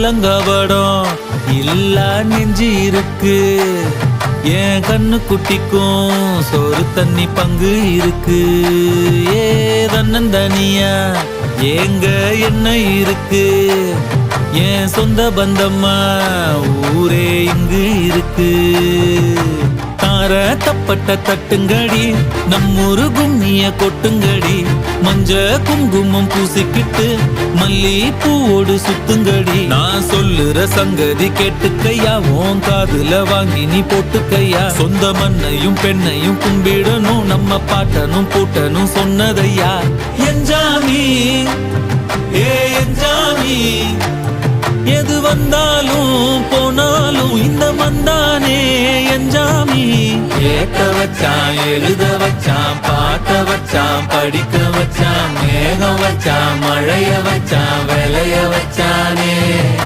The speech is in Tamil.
லங்கபடம் இல்லா நெஞ்சு இருக்கு. என் கண்ணு குட்டிக்கும் சோறு தண்ணி பங்கு இருக்கு. ஏ தன்னந்தனியா ஏங்க என்ன இருக்கு. என் சொந்த பந்தம்மா ஊரே இங்கு இருக்கு. தார தப்பட்ட தட்டுங்கடி நம்மூரு கும்மிய கொட்டுங்கடி. மஞ்ச குங்குமம் பூசிக்கிட்டு மல்லி பூவோடு சுத்துங்கடி. நான் சொல்லுற சங்கதி கேட்டுக்கையா, உன் காதுல வாங்கி நீ போட்டுக்கையா. சொந்த மண்ணையும் பெண்ணையும் கும்பிடணும், நம்ம பாட்டனும் பூட்டனும் சொன்னதையா. என்ஜாமி ஏ என்ஜாமி, எது வந்தாலும் போனாலும் இந்த மந்தானே என்ஜாமி. கேட்க வச்சான், எழுத வச்சான், பாட்ட வச்சான், படிக்க வச்சான், மேகம் வச்சான், மழைய வச்சான், விளைய வச்சானே.